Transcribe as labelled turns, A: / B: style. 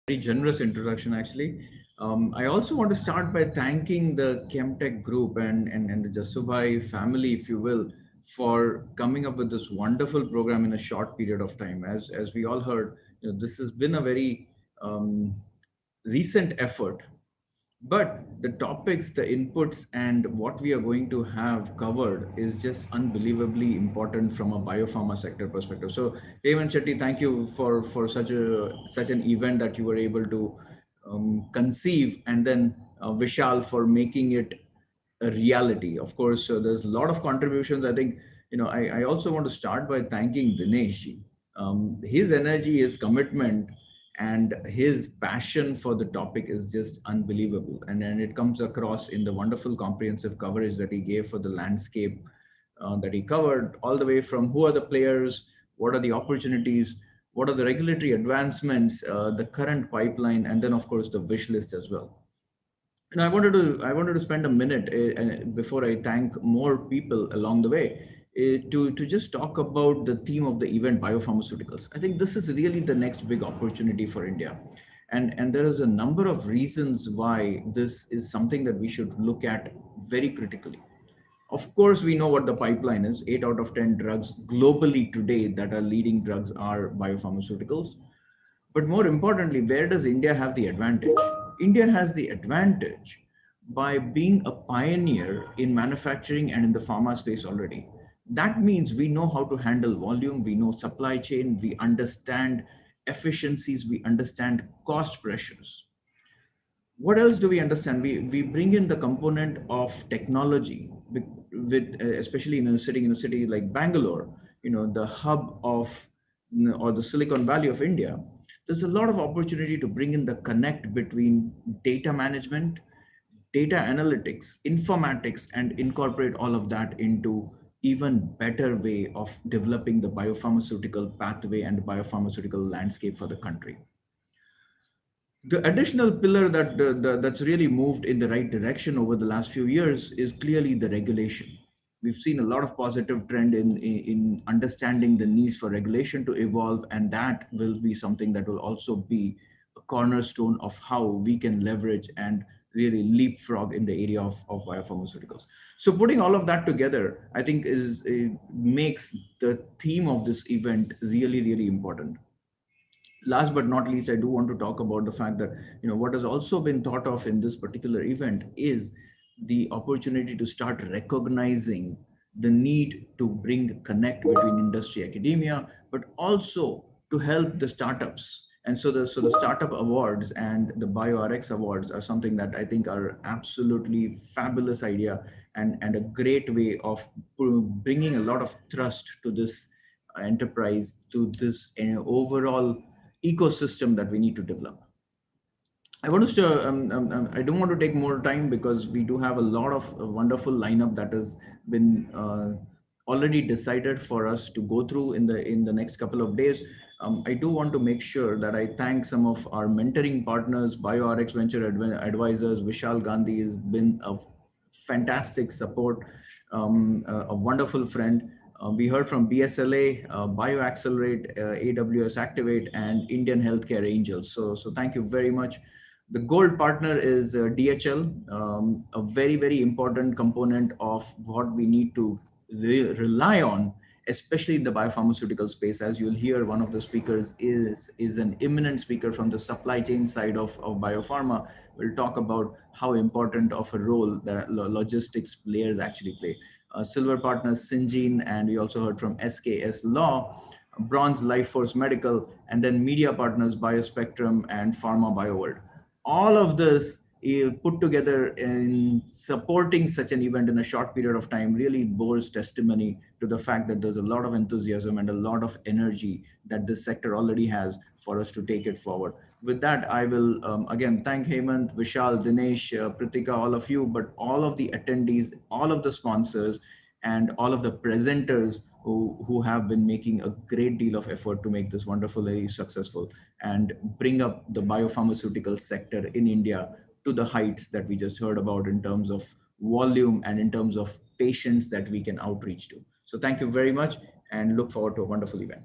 A: Very generous introduction, actually. I also want to start by thanking the Chemtech group and the Jasubai family, if you will, for coming up with this wonderful program in a short period of time. As we all heard, this has been a very um, recent effort, but the topics, the inputs, and what we are going to have covered is just unbelievably important from a biopharma sector perspective. So, Hemant Shetty, thank you for such an event that you were able to conceive, and then Vishal for making it a reality. Of course, there's a lot of contributions. I think I also want to start by thanking Dinesh. His energy, his commitment, and his passion for the topic is just unbelievable, and it comes across in the wonderful comprehensive coverage that he gave for the landscape that he covered, all the way from who are the players, what are the opportunities, what are the regulatory advancements, the current pipeline, and then of course the wish list as well. And I wanted to spend a minute before I thank more people along the way to just talk about the theme of the event, biopharmaceuticals. I think this is really the next big opportunity for India, and there is a number of reasons why this is something that we should look at very critically. Of course, we know what the pipeline is. 8 out of 10 drugs globally today that are leading drugs are biopharmaceuticals. But more importantly, where does India have the advantage? India has the advantage by being a pioneer in manufacturing and in the pharma space already. That means we know how to handle volume, we know supply chain, we understand efficiencies, we understand cost pressures. What else do we understand? We bring in the component of technology with especially sitting in a city like Bangalore, the hub of or the Silicon Valley of India. There's a lot of opportunity to bring in the connect between data management, data analytics, informatics, and incorporate all of that into even better way of developing the biopharmaceutical pathway and biopharmaceutical landscape for the country. The additional pillar that's really moved in the right direction over the last few years is clearly the regulation. We've seen a lot of positive trend in understanding the needs for regulation to evolve, and that will be something that will also be a cornerstone of how we can leverage and really leapfrog in the area of biopharmaceuticals. So putting all of that together, I think it makes the theme of this event really, really important. Last but not least, I do want to talk about the fact that what has also been thought of in this particular event is the opportunity to start recognizing the need to bring connect between industry, academia, but also to help the startups. And so the startup awards and the BioRx awards are something that I think are absolutely fabulous idea, and a great way of bringing a lot of trust to this enterprise, to this overall ecosystem that we need to develop. I want to. I don't want to take more time because we do have a lot of wonderful lineup that has been already decided for us to go through in the next couple of days. I do want to make sure that I thank some of our mentoring partners, BioRx Venture Advisors. Vishal Gandhi has been a fantastic support, a wonderful friend. We heard from BSLA, BioAccelerate, AWS Activate, and Indian Healthcare Angels. So thank you very much. The gold partner is DHL, a very, very important component of what we need to rely on, especially in the biopharmaceutical space. As you'll hear, one of the speakers is an eminent speaker from the supply chain side of biopharma. We'll talk about how important of a role that logistics players actually play. Silver partners Syngene, and we also heard from SKS Law. Bronze Life Force Medical, and then media partners Biospectrum and Pharma BioWorld. All of this put together in supporting such an event in a short period of time really bears testimony to the fact that there's a lot of enthusiasm and a lot of energy that this sector already has for us to take it forward. With that, I will again thank Hemant, Vishal, Dinesh, Pritika, all of you, but all of the attendees, all of the sponsors, and all of the presenters who have been making a great deal of effort to make this wonderfully successful and bring up the biopharmaceutical sector in India to the heights that we just heard about in terms of volume and in terms of patients that we can outreach to. So thank you very much and look forward to a wonderful event.